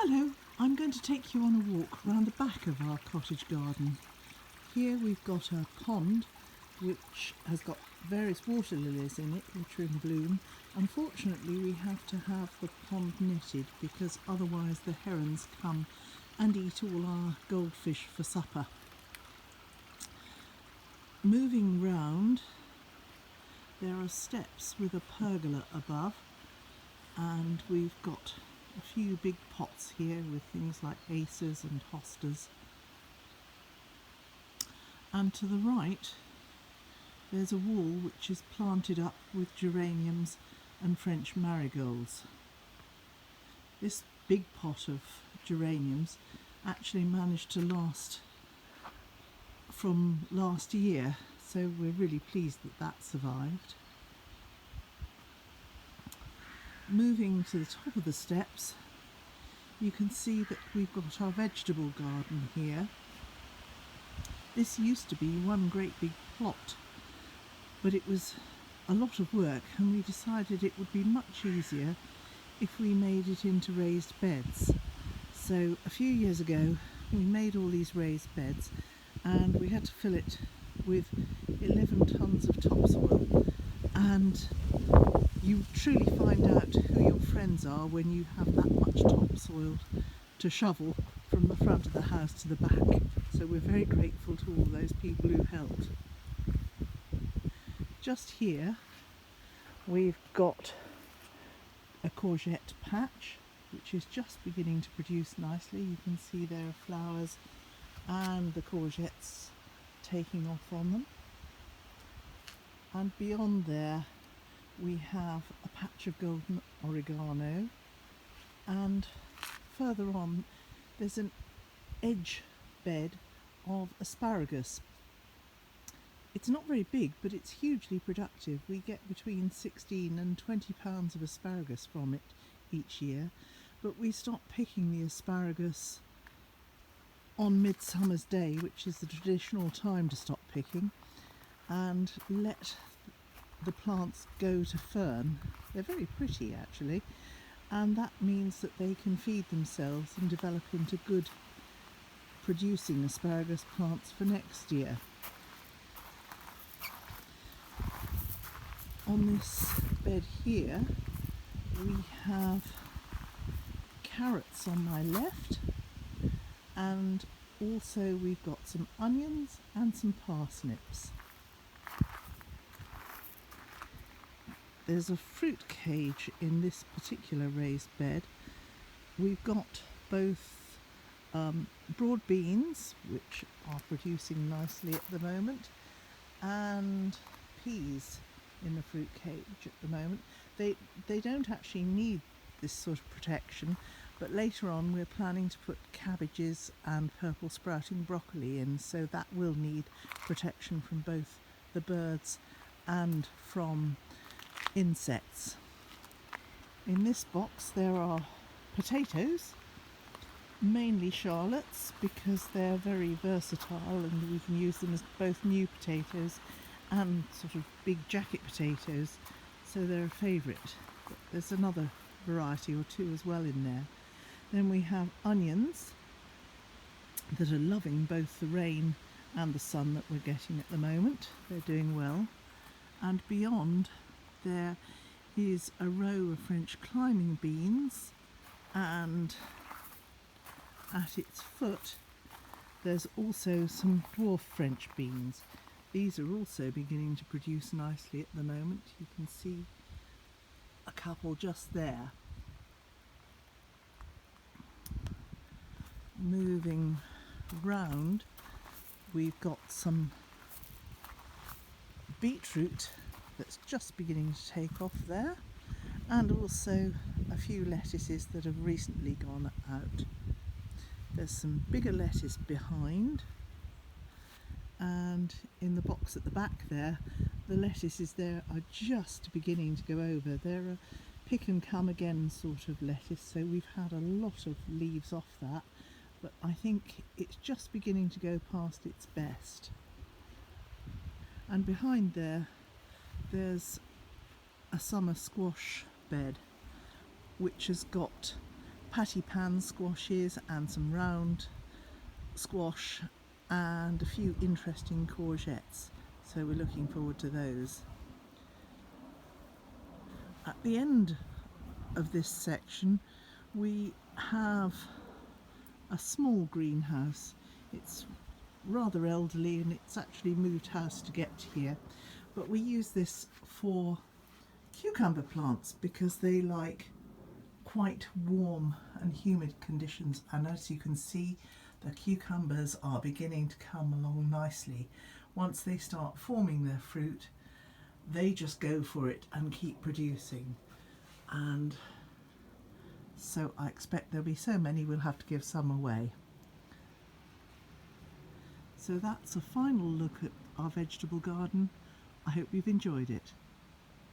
Hello, I'm going to take you on a walk round the back of our cottage garden. Here we've got a pond which has got various water lilies in it which are in bloom. Unfortunately we have to have the pond netted because otherwise the herons come and eat all our goldfish for supper. Moving round, there are steps with a pergola above, and we've got a few big pots here with things like acers and hostas. And to the right there's a wall which is planted up with geraniums and French marigolds. This big pot of geraniums actually managed to last from last year, so we're really pleased that that survived. Moving to the top of the steps, you can see that we've got our vegetable garden here. This used to be one great big plot, but it was a lot of work and we decided it would be much easier if we made it into raised beds. So a few years ago we made all these raised beds and we had to fill it with 11 tonnes of topsoil, and you truly find out who your friends are when you have that much topsoil to shovel from the front of the house to the back. So we're very grateful to all those people who helped. Just here we've got a courgette patch which is just beginning to produce nicely. You can see there are flowers and the courgettes taking off on them. And beyond there we have a patch of golden oregano, and further on there's an edge bed of asparagus. It's not very big, but it's hugely productive. We get between 16 and 20 pounds of asparagus from it each year, but we stop picking the asparagus on Midsummer's Day, which is the traditional time to stop picking, and let the plants go to fern. They're very pretty actually, and that means that they can feed themselves and develop into good producing asparagus plants for next year. On this bed here we have carrots on my left, and also we've got some onions and some parsnips. There's a fruit cage in this particular raised bed. We've got both broad beans, which are producing nicely at the moment, and peas in the fruit cage at the moment. They don't actually need this sort of protection, but later on we're planning to put cabbages and purple sprouting broccoli in, so that will need protection from both the birds and from insects. In this box there are potatoes, mainly Charlottes, because they're very versatile and we can use them as both new potatoes and sort of big jacket potatoes, so they're a favourite. But there's another variety or two as well in there. Then we have onions that are loving both the rain and the sun that we're getting at the moment. They're doing well. And beyond there is a row of French climbing beans, and at its foot there's also some dwarf French beans. These are also beginning to produce nicely at the moment. You can see a couple just there. Moving round, we've got some beetroot that's just beginning to take off there, and also a few lettuces that have recently gone out. There's some bigger lettuce behind, and in the box at the back there, the lettuces there are just beginning to go over. They're a pick and come again sort of lettuce, so we've had a lot of leaves off that, but I think it's just beginning to go past its best. And behind there, there's a summer squash bed which has got patty pan squashes and some round squash and a few interesting courgettes, so we're looking forward to those. At the end of this section we have a small greenhouse. It's rather elderly and it's actually moved house to get here, but we use this for cucumber plants because they like quite warm and humid conditions, and as you can see the cucumbers are beginning to come along nicely. Once they start forming their fruit they just go for it and keep producing, and so I expect there'll be so many we'll have to give some away. So that's a final look at our vegetable garden. I hope you've enjoyed it.